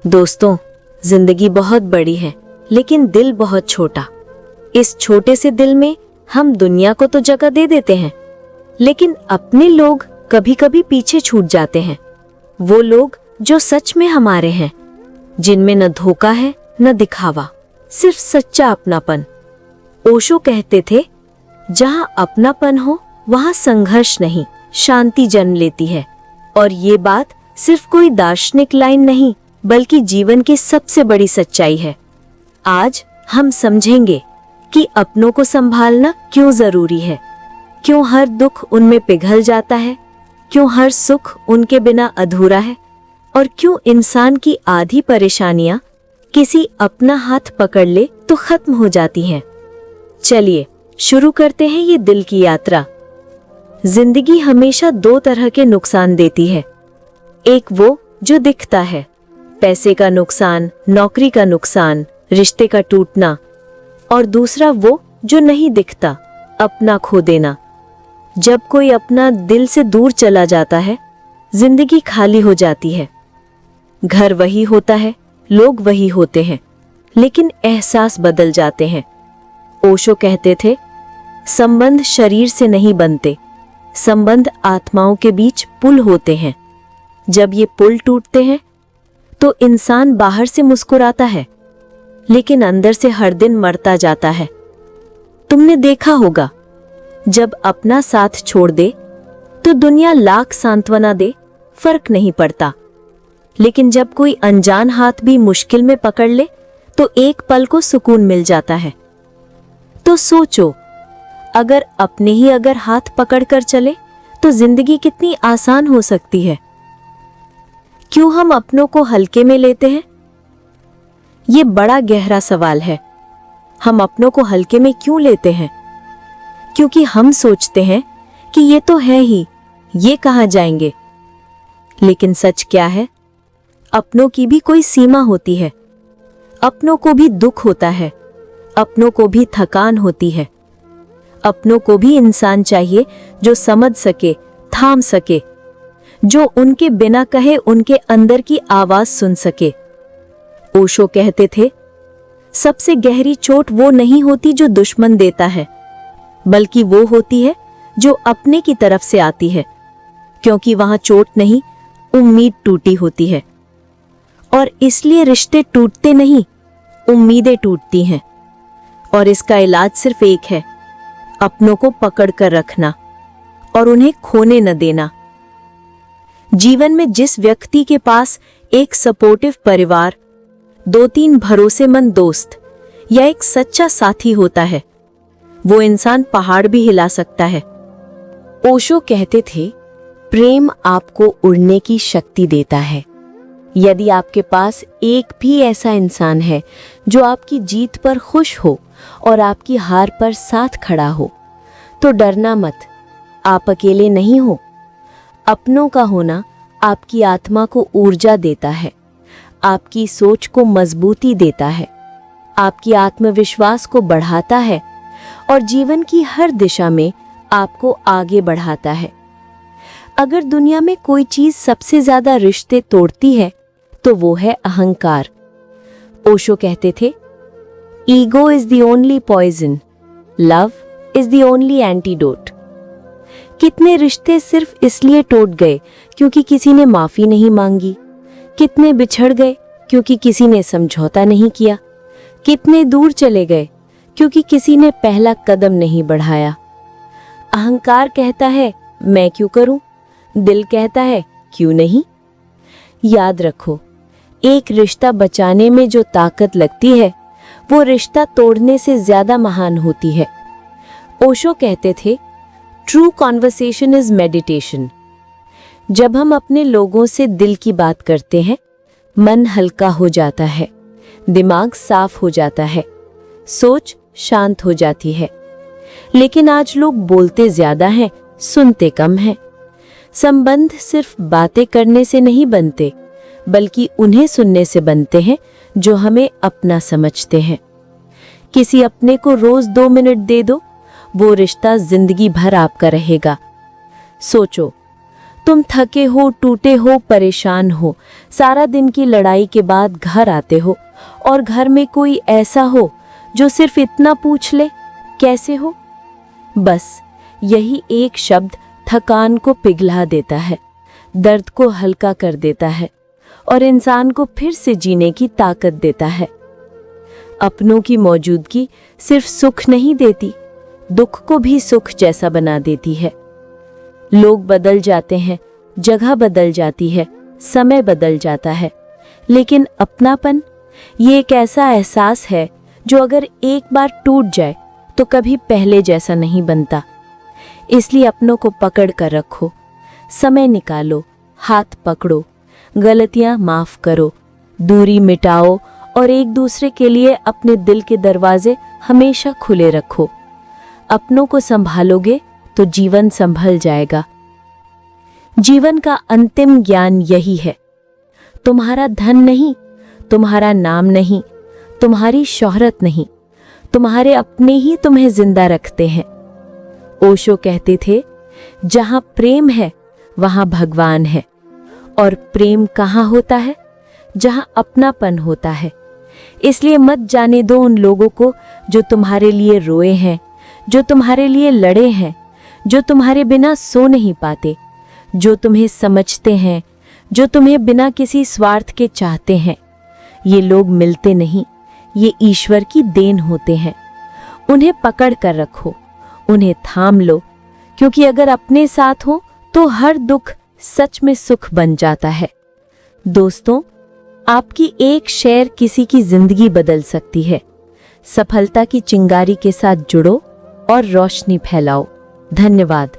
दोस्तों, जिंदगी बहुत बड़ी है लेकिन दिल बहुत छोटा। इस छोटे से दिल में हम दुनिया को तो जगह दे देते हैं, लेकिन अपने लोग कभी कभी पीछे छूट जाते हैं। वो लोग जो सच में हमारे हैं, जिनमें न धोखा है न दिखावा, सिर्फ सच्चा अपनापन। ओशो कहते थे, जहां अपनापन हो वहां संघर्ष नहीं, शांति जन्म लेती है। और ये बात सिर्फ कोई दार्शनिक लाइन नहीं, बल्कि जीवन की सबसे बड़ी सच्चाई है। आज हम समझेंगे कि अपनों को संभालना क्यों जरूरी है, क्यों हर दुख उनमें पिघल जाता है, क्यों हर सुख उनके बिना अधूरा है, और क्यों इंसान की आधी परेशानियां किसी अपना हाथ पकड़ ले तो खत्म हो जाती हैं। चलिए शुरू करते हैं ये दिल की यात्रा। जिंदगी हमेशा दो तरह के नुकसान देती है। एक वो जो दिखता है, पैसे का नुकसान, नौकरी का नुकसान, रिश्ते का टूटना। और दूसरा वो जो नहीं दिखता, अपना खो देना। जब कोई अपना दिल से दूर चला जाता है, जिंदगी खाली हो जाती है। घर वही होता है, लोग वही होते हैं, लेकिन एहसास बदल जाते हैं। ओशो कहते थे, संबंध शरीर से नहीं बनते, संबंध आत्माओं के बीच पुल होते हैं। जब ये पुल टूटते हैं तो इंसान बाहर से मुस्कुराता है, लेकिन अंदर से हर दिन मरता जाता है। तुमने देखा होगा, जब अपना साथ छोड़ दे तो दुनिया लाख सांत्वना दे, फर्क नहीं पड़ता। लेकिन जब कोई अनजान हाथ भी मुश्किल में पकड़ ले तो एक पल को सुकून मिल जाता है। तो सोचो, अगर अपने ही अगर हाथ पकड़कर चले तो जिंदगी कितनी आसान हो सकती है। क्यों हम अपनों को हल्के में लेते हैं? ये बड़ा गहरा सवाल है। हम अपनों को हल्के में क्यों लेते हैं? क्योंकि हम सोचते हैं कि ये तो है ही, ये कहाँ जाएंगे। लेकिन सच क्या है? अपनों की भी कोई सीमा होती है। अपनों को भी दुख होता है, अपनों को भी थकान होती है, अपनों को भी इंसान चाहिए जो समझ सके, थाम सके, जो उनके बिना कहे उनके अंदर की आवाज सुन सके। ओशो कहते थे, सबसे गहरी चोट वो नहीं होती जो दुश्मन देता है, बल्कि वो होती है जो अपने की तरफ से आती है, क्योंकि वहां चोट नहीं, उम्मीद टूटी होती है। और इसलिए रिश्ते टूटते नहीं, उम्मीदें टूटती हैं। और इसका इलाज सिर्फ एक है, अपनों को पकड़ कर रखना और उन्हें खोने न देना। जीवन में जिस व्यक्ति के पास एक सपोर्टिव परिवार, 2-3 भरोसेमंद दोस्त या एक सच्चा साथी होता है, वो इंसान पहाड़ भी हिला सकता है। ओशो कहते थे, प्रेम आपको उड़ने की शक्ति देता है। यदि आपके पास एक भी ऐसा इंसान है जो आपकी जीत पर खुश हो और आपकी हार पर साथ खड़ा हो, तो डरना मत, आप अकेले नहीं हो। अपनों का होना आपकी आत्मा को ऊर्जा देता है, आपकी सोच को मजबूती देता है, आपकी आत्मविश्वास को बढ़ाता है और जीवन की हर दिशा में आपको आगे बढ़ाता है। अगर दुनिया में कोई चीज सबसे ज्यादा रिश्ते तोड़ती है तो वो है अहंकार। ओशो कहते थे, ego is the only poison, love is the only antidote. कितने रिश्ते सिर्फ इसलिए टूट गए क्योंकि किसी ने माफी नहीं मांगी, कितने बिछड़ गए क्योंकि किसी ने समझौता नहीं किया, कितने दूर चले गए क्योंकि किसी ने पहला कदम नहीं बढ़ाया। अहंकार कहता है, मैं क्यों करूं? दिल कहता है, क्यों नहीं? याद रखो, एक रिश्ता बचाने में जो ताकत लगती है, वो रिश्ता तोड़ने से ज्यादा महान होती है। ओशो कहते थे, ट्रू कॉन्वर्सेशन इज मेडिटेशन। जब हम अपने लोगों से दिल की बात करते हैं, मन हल्का हो जाता है, दिमाग साफ हो जाता है, सोच शांत हो जाती है। लेकिन आज लोग बोलते ज्यादा हैं, सुनते कम हैं। संबंध सिर्फ बातें करने से नहीं बनते, बल्कि उन्हें सुनने से बनते हैं जो हमें अपना समझते हैं। किसी अपने को रोज 2 मिनट दे दो, वो रिश्ता जिंदगी भर आपका रहेगा। सोचो, तुम थके हो, टूटे हो, परेशान हो, सारा दिन की लड़ाई के बाद घर आते हो और घर में कोई ऐसा हो जो सिर्फ इतना पूछ ले, कैसे हो? बस यही एक शब्द थकान को पिघला देता है, दर्द को हल्का कर देता है और इंसान को फिर से जीने की ताकत देता है। अपनों की मौजूदगी सिर्फ सुख नहीं देती, दुख को भी सुख जैसा बना देती है। लोग बदल जाते हैं, जगह बदल जाती है, समय बदल जाता है, लेकिन अपनापन ये एक ऐसा एहसास है जो अगर एक बार टूट जाए तो कभी पहले जैसा नहीं बनता। इसलिए अपनों को पकड़ कर रखो, समय निकालो, हाथ पकड़ो, गलतियां माफ करो, दूरी मिटाओ और एक दूसरे के लिए अपने दिल के दरवाजे हमेशा खुले रखो। अपनों को संभालोगे तो जीवन संभल जाएगा। जीवन का अंतिम ज्ञान यही है, तुम्हारा धन नहीं, तुम्हारा नाम नहीं, तुम्हारी शोहरत नहीं, तुम्हारे अपने ही तुम्हें जिंदा रखते हैं। ओशो कहते थे, जहां प्रेम है वहां भगवान है, और प्रेम कहाँ होता है? जहां अपनापन होता है। इसलिए मत जाने दो उन लोगों को जो तुम्हारे लिए रोए हैं, जो तुम्हारे लिए लड़े हैं, जो तुम्हारे बिना सो नहीं पाते, जो तुम्हें समझते हैं, जो तुम्हें बिना किसी स्वार्थ के चाहते हैं। ये लोग मिलते नहीं, ये ईश्वर की देन होते हैं। उन्हें पकड़ कर रखो, उन्हें थाम लो, क्योंकि अगर अपने साथ हो तो हर दुख सच में सुख बन जाता है। दोस्तों, आपकी एक शेयर किसी की जिंदगी बदल सकती है। सफलता की चिंगारी के साथ जुड़ो और रोशनी फैलाओ। धन्यवाद।